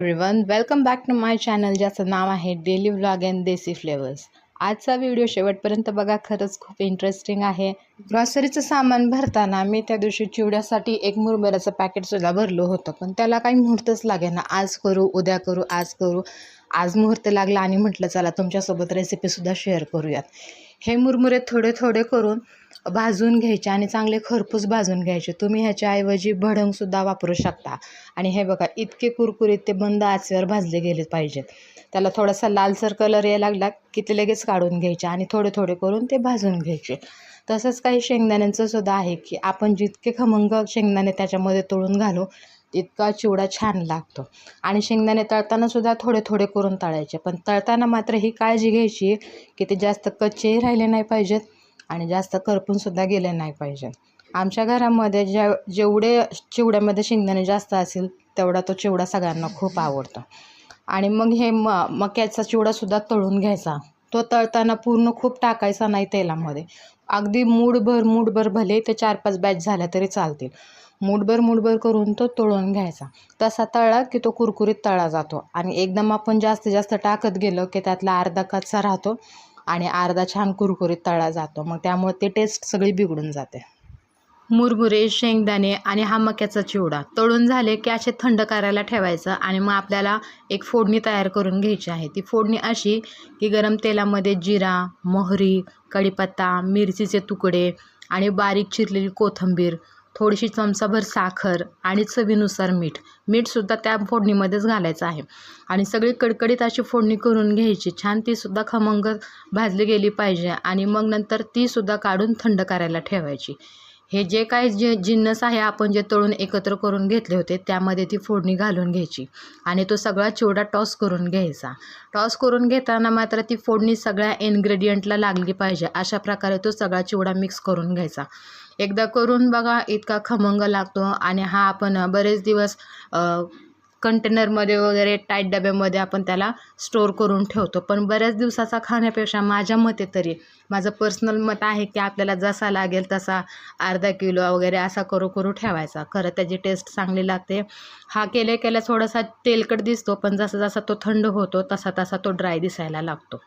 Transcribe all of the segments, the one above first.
Everyone, welcome back to my channel, ज्याचं नाव आहे daily vlog and desi flavours. आजचा व्हिडिओ शेवटपर्यंत बघा, खरंच खूप इंटरेस्टिंग आहे. ग्रॉसरीचं सामान भरताना मी त्या दिवशी चिवड्यासाठी एक मुरमुऱ्याचं पॅकेटसुद्धा भरलं होतं, पण त्याला काही मुहूर्तच लागेना. आज करू, उद्या करू, आज करू. आज मुहूर्त लागला आणि म्हटलं चला तुमच्यासोबत रेसिपीसुद्धा शेअर करूयात. हे मुरमुरे थोडे थोडे करून भाजून घ्यायचे आणि चांगले खरपूस भाजून घ्यायचे. तुम्ही ह्याच्याऐवजी भडंगसुद्धा वापरू शकता. आणि हे बघा, इतके कुरकुरीत ते मंद आचेवर भाजले गेले पाहिजेत. त्याला थोडासा लालसर कलर यायला लागला की ते लगेच काढून घ्यायचे आणि थोडे थोडे करून ते भाजून घ्यायचे. तसंच काही शेंगदाण्यांचं सुद्धा आहे की आपण जितके खमंग शेंगदाणे त्याच्यामध्ये तळून घालू तितका चिवडा छान लागतो. आणि शेंगदाणे तळताना सुद्धा थोडे थोडे करून तळायचे, पण तळताना मात्र ही काळजी घ्यायची की ते जास्त कच्चेही राहिले नाही पाहिजेत आणि जास्त करपूनसुद्धा गेले नाही पाहिजेत. आमच्या घरामध्ये जेवढे चिवड्यामध्ये शेंगदाणे जास्त असेल तेवढा तो चिवडा सगळ्यांना खूप आवडतो. आणि मग हे मक्याचा चिवडासुद्धा तळून घ्यायचा. तो तळताना पूर्ण खूप टाकायचा नाही तेलामध्ये. अगदी मूठभर भले ते 4-5 बॅच झाल्या तरी चालतील. मूठभर करून तो तळून घ्यायचा. तसा तळला की तो कुरकुरीत तळला जातो. आणि एकदम आपण जास्त टाकत गेलो की त्यातला अर्धा कच्चा राहतो आणि अर्धा छान कुरकुरीत तळला जातो. मग त्यामुळे ते टेस्ट सगळी बिघडून जाते. मुरमुरे, शेंगदाणे आणि हा मक्याचा चिवडा तळून झाले की असे थंड करायला ठेवायचं. आणि मग आपल्याला एक फोडणी तयार करून घ्यायची आहे. ती फोडणी अशी की गरम तेलामध्ये जिरा, मोहरी, कढीपत्ता, मिरचीचे तुकडे आणि बारीक चिरलेली कोथिंबीर, थोडीशी चमचाभर साखर आणि चवीनुसार मीठसुद्धा त्या फोडणीमध्येच घालायचं आहे. आणि सगळी कडकडीत अशी फोडणी करून घ्यायची. छान तीसुद्धा खमंग भाजली गेली पाहिजे. आणि मग नंतर तीसुद्धा काढून थंड करायला ठेवायची. हे जे काही जिन्नस आहे आपण जे तळून एकत्र करून घेतले होते त्यामध्ये ती फोडणी घालून घ्यायची आणि तो सगळा चिवडा टॉस करून घ्यायचा. टॉस करून घेताना मात्र ती फोडणी सगळ्या इन्ग्रेडियंटला लागली पाहिजे. अशा प्रकारे तो सगळा चिवडा मिक्स करून घ्यायचा. एकदा करून बघा, इतका खमंग लागतो. आणि हा आपण बरेच दिवस कंटेनरमध्ये वगैरे टाईट डब्यामध्ये आपण त्याला स्टोअर करून ठेवतो. पण बऱ्याच दिवसाचा खाण्यापेक्षा माझ्या मते तरी माझं पर्सनल मत आहे की आपल्याला जसा लागेल तसा अर्धा किलो वगैरे असा करू ठेवायचा. खरं त्याची टेस्ट चांगली लागते. हा केल्या थोडासा तेलकट दिसतो, पण जसा तो थंड होतो तसा तो ड्राय दिसायला लागतो.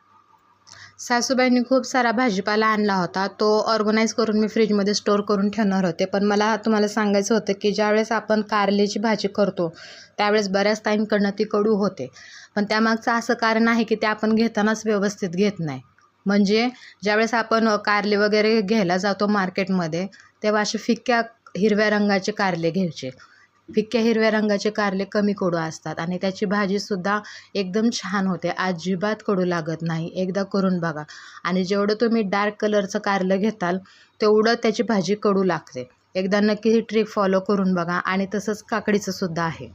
सासूबाईंनी खूप सारा भाजीपाला आणला होता. तो ऑर्गनाईज करून मी फ्रीजमध्ये स्टोअर करून ठेवणार होते. पण मला तुम्हाला सांगायचं होतं की ज्यावेळेस आपण कारल्याची भाजी करतो त्यावेळेस बऱ्याच टाईमकडनं ती कडू होते. पण त्यामागचं असं कारण आहे की ते आपण घेतानाच व्यवस्थित घेत नाही. म्हणजे ज्यावेळेस आपण कारले वगैरे घ्यायला जातो मार्केटमध्ये तेव्हा असे फिक्क्या हिरव्या रंगाचे कारले घ्यायचे. फिक्क्या हिरव्या रंगाचे कारले कमी कडू असतात आणि त्याची भाजीसुद्धा एकदम छान होते. अजिबात कडू लागत नाही. एकदा करून बघा. आणि जेवढं तुम्ही डार्क कलरचं कारलं घेताल तेवढं त्याची भाजी कडू लागते. एकदा नक्की ही ट्रिक फॉलो करून बघा. आणि तसंच काकडीचं सुद्धा आहे.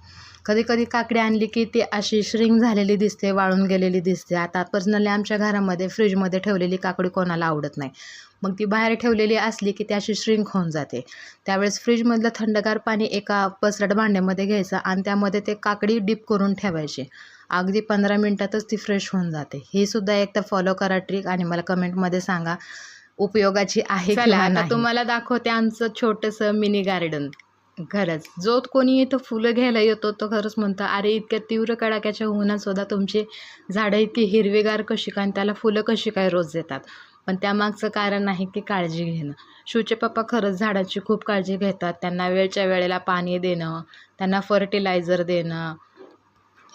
कधी काकडी आणली की ती अशी श्रिंक झालेली दिसते, वाळून गेलेली दिसते. आता पर्सनली आमच्या घरामध्ये फ्रीजमध्ये ठेवलेली काकडी कोणाला आवडत नाही. मग ती बाहेर ठेवलेली असली की ती अशी श्रिंक होऊन जाते. त्यावेळेस फ्रीजमधलं थंडगार पाणी एका पसरट भांड्यामध्ये घ्यायचं आणि त्यामध्ये ते काकडी डिप करून ठेवायची. अगदी 15 मिनटातच ती फ्रेश होऊन जाते. ही सुद्धा एकदा फॉलो करा ट्रिक आणि मला कमेंटमध्ये सांगा उपयोगाची आहे की नाही. आता तुम्हाला दाखवते आमचं छोटंसं मिनी गार्डन. खरंच जो कोणी इथं फुलं घ्यायला येतो तो खरंच म्हणतो, अरे इतक्या तीव्र कडाक्याच्या उन्हातसुद्धा तुमची झाडं इतकी हिरवीगार कशी काय आणि त्याला फुलं कशी काय रोज येतात. पण त्यामागचं कारण आहे की काळजी घेणं. शिवचे पप्पा खरंच झाडाची खूप काळजी घेतात. त्यांना वेळच्या वेळेला पाणी देणं, त्यांना फर्टिलायझर देणं,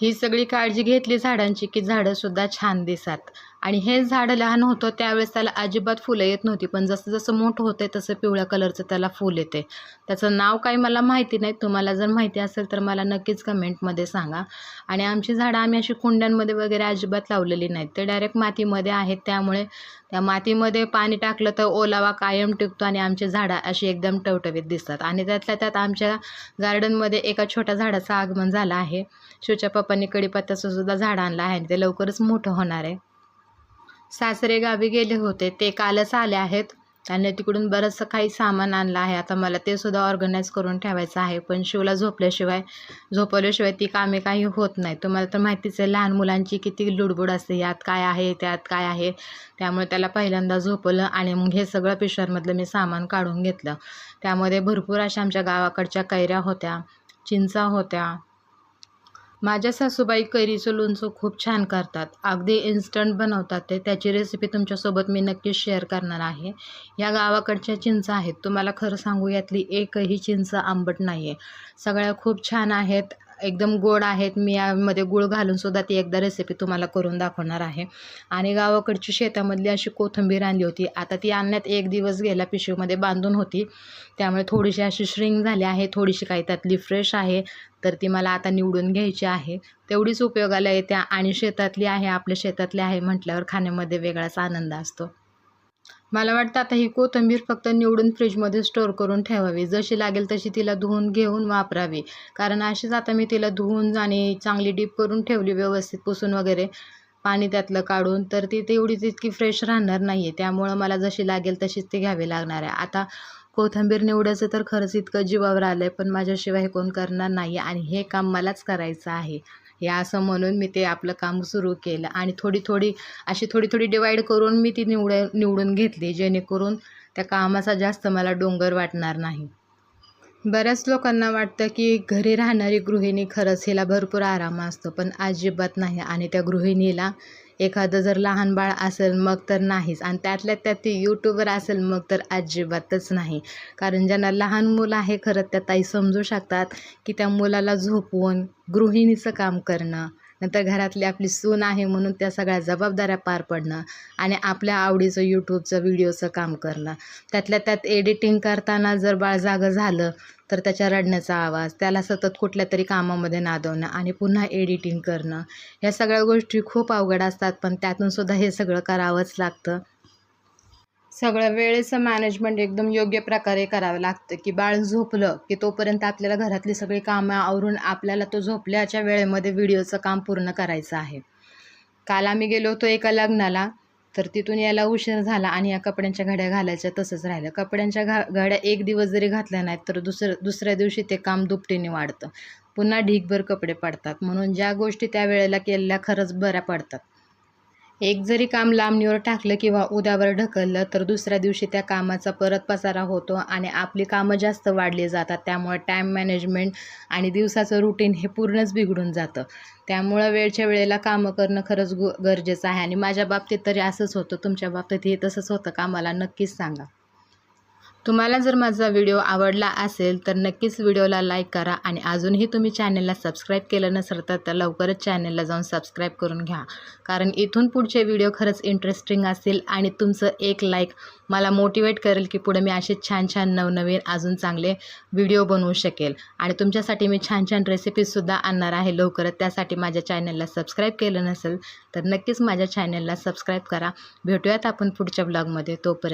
ही सगळी काळजी घेतली झाडांची की झाडंसुद्धा छान दिसतात. आणि हे झाडं लहान होतं त्यावेळेस त्याला अजिबात फुलं येत नव्हती, पण जसं मोठं होतं तसं पिवळ्या कलरचं त्याला फूल येते. त्याचं नाव काही मला माहिती नाही. तुम्हाला जर माहिती असेल तर मला नक्कीच कमेंटमध्ये सांगा. आणि आमची झाडं आम्ही अशी कुंड्यांमध्ये वगैरे अजिबात लावलेली नाहीत. ते डायरेक्ट मातीमध्ये आहेत. त्यामुळे त्या मातीमध्ये पाणी टाकलं तर ओलावा कायम टिकतो आणि आमची झाडं अशी एकदम टवटवीत दिसतात. आणि त्यातल्या त्यात आमच्या गार्डनमध्ये एका छोट्या झाडाचं आगमन झालं आहे. शिवच्या पप्पांनी कढीपत्त्याचं सुद्धा झाड आणलं आहे आणि ते लवकरच मोठं होणार आहे. सासरे गावी गेले होते, ते कालच आले आहेत. त्यांनी तिकडून बरंचसं काही सामान आणलं आहे. आता मला ते सुद्धा ऑर्गनाईज करून ठेवायचं आहे. पण शिवला झोपवल्याशिवाय ती कामे काही होत नाही. तुम्हाला तर माहितीच आहे लहान मुलांची किती लुडबुड असते, यात काय आहे त्यात काय आहे. त्यामुळे त्याला पहिल्यांदा झोपवलं आणि मग हे सगळं पिशव्यांमधलं मी सामान काढून घेतलं. त्यामध्ये भरपूर अशा आमच्या गावाकडच्या कैऱ्या होत्या, चिंचा होत्या, माझ्या सासूबाई कैरीचं लोणचं खूप छान करतात. अगदी इन्स्टंट बनवतात ते. त्याची रेसिपी तुमच्यासोबत मी नक्कीच शेअर करणार आहे. या गावाकडच्या चिंच आहेत. तुम्हाला खरं सांगू यातली एकही चिंच आंबट नाही आहे. सगळ्या खूप छान आहेत. एकदम गोड आहेत. मी यामध्ये गूळ घालूनसुद्धा ती एकदा रेसिपी तुम्हाला करून दाखवणार आहे. आणि गावाकडची शेतामधली अशी कोथिंबीर आणली होती. आता ती आणण्यात 1 दिवस गेला. पिशवीमध्ये बांधून होती. त्यामुळे थोडीशी अशी श्रिंक झाली आहे. थोडीशी काही त्यातली फ्रेश आहे. तर ती मला आता निवडून घ्यायची आहे. तेवढीच उपयोगाला येते आणि शेतातली आहे, आपल्या शेतातली आहे म्हटल्यावर खाण्यामध्ये वेगळाच आनंद असतो. मला वाटतं आता ही कोथिंबीर फक्त निवडून फ्रीजमध्ये स्टोअर करून ठेवावी. जशी लागेल तशी तिला धुवून घेऊन वापरावी. कारण अशीच आता मी तिला धुवून आणि चांगली डीप करून ठेवली व्यवस्थित पुसून वगैरे पाणी त्यातलं काढून, तर ती तेवढीच इतकी फ्रेश राहणार नाही आहे. त्यामुळं मला जशी लागेल तशीच ती घ्यावी लागणार आहे. आता कोथिंबीर निवडायचं तर खरंच इतकं जीवावर आलं आहे, पण माझ्याशिवाय हे कोण करणार नाही आणि हे काम मलाच करायचं आहे. हे असं म्हणून मी ते आपलं काम सुरू केलं आणि थोडी थोडी डिवाईड करून मी ती निवडून घेतली, जेणेकरून त्या कामाचा जास्त मला डोंगर वाटणार नाही. बऱ्याच लोकांना वाटतं की घरी राहणारी गृहिणी खरंच हिला भरपूर आराम असतो, पण अजिबात नाही. आणि त्या गृहिणीला एखादं जर लहान बाळ असेल मग तर नाहीच, आणि त्यातल्या त्यात ती यूट्यूबर असेल मग तर अजिबातच नाही. कारण ज्यांना लहान मुलं आहे खरंच त्या ताई समजू शकतात की त्या मुलाला झोपवून गृहिणीचं काम करणं, नंतर घरातली आपली सून आहे म्हणून त्या सगळ्या जबाबदाऱ्या पार पडणं आणि आपल्या आवडीचं यूट्यूबचं व्हिडिओचं काम करणं. त्यातल्या त्यात एडिटिंग करताना जर बाळ जागं झालं तर त्याच्या रडण्याचा आवाज, त्याला सतत कुठल्या तरी कामामध्ये नादवणं आणि पुन्हा एडिटिंग करणं, ह्या सगळ्या गोष्टी खूप अवघड असतात. पण त्यातूनसुद्धा हे सगळं करावंच लागतं. सगळं वेळेचं मॅनेजमेंट एकदम योग्य प्रकारे करावं लागतं की बाळ झोपलं की तोपर्यंत आपल्याला घरातली सगळी कामं आवरून आपल्याला तो झोपल्याच्या वेळेमध्ये व्हिडिओचं काम पूर्ण करायचं आहे. काल आम्ही गेलो होतो एका लग्नाला, तर तिथून यायला उशीर झाला आणि या कपड्यांच्या घड्या घालायच्या तसंच राहिलं. कपड्यांच्या घड्या 1 दिवस जरी घातल्या नाहीत तर दुसऱ्या दिवशी ते काम दुपटीने वाढतं. पुन्हा ढीगभर कपडे पडतात. म्हणून ज्या गोष्टी त्या वेळेला केलेल्या खरंच बऱ्या पडतात. एक जरी काम लांबणीवर टाकलं किंवा उद्यावर ढकललं तर दुसऱ्या दिवशी त्या कामाचा परत पसारा होतो आणि आपली कामं जास्त वाढली जातात. त्यामुळे टाईम मॅनेजमेंट आणि दिवसाचं रुटीन हे पूर्णच बिघडून जातं. त्यामुळं वेळच्या वेळेला कामं करणं खरंच गरजेचं आहे आणि माझ्या बाबतीत तरी असंच होतं. तुमच्या बाबतीतही तसंच होतं का? मला नक्कीच सांगा. तुम्हाला जर माझा व्हिडिओ आवडला असेल तर नक्कीच व्हिडिओला लाईक करा आणि अजूनही तुम्ही चॅनलला सबस्क्राईब केलं नसेल तर लवकरच चॅनलला जाऊन सबस्क्राईब करून घ्या. कारण इथून पुढचे व्हिडिओ खरंच इंटरेस्टिंग असतील आणि तुमचं एक लाईक मला मोटिवेट करेल की पुढे मी असे छान छान नवनवीन अजून चांगले व्हिडिओ बनवू शकेल. आणि तुमच्यासाठी मी छान छान रेसिपीजसुद्धा आणणार आहे लवकरच. त्यासाठी माझ्या चॅनलला सबस्क्राईब केलं नसेल तर नक्कीच माझ्या चॅनलला सबस्क्राईब करा. भेटूयात आपण पुढच्या ब्लॉगमध्ये. तोपर्यंत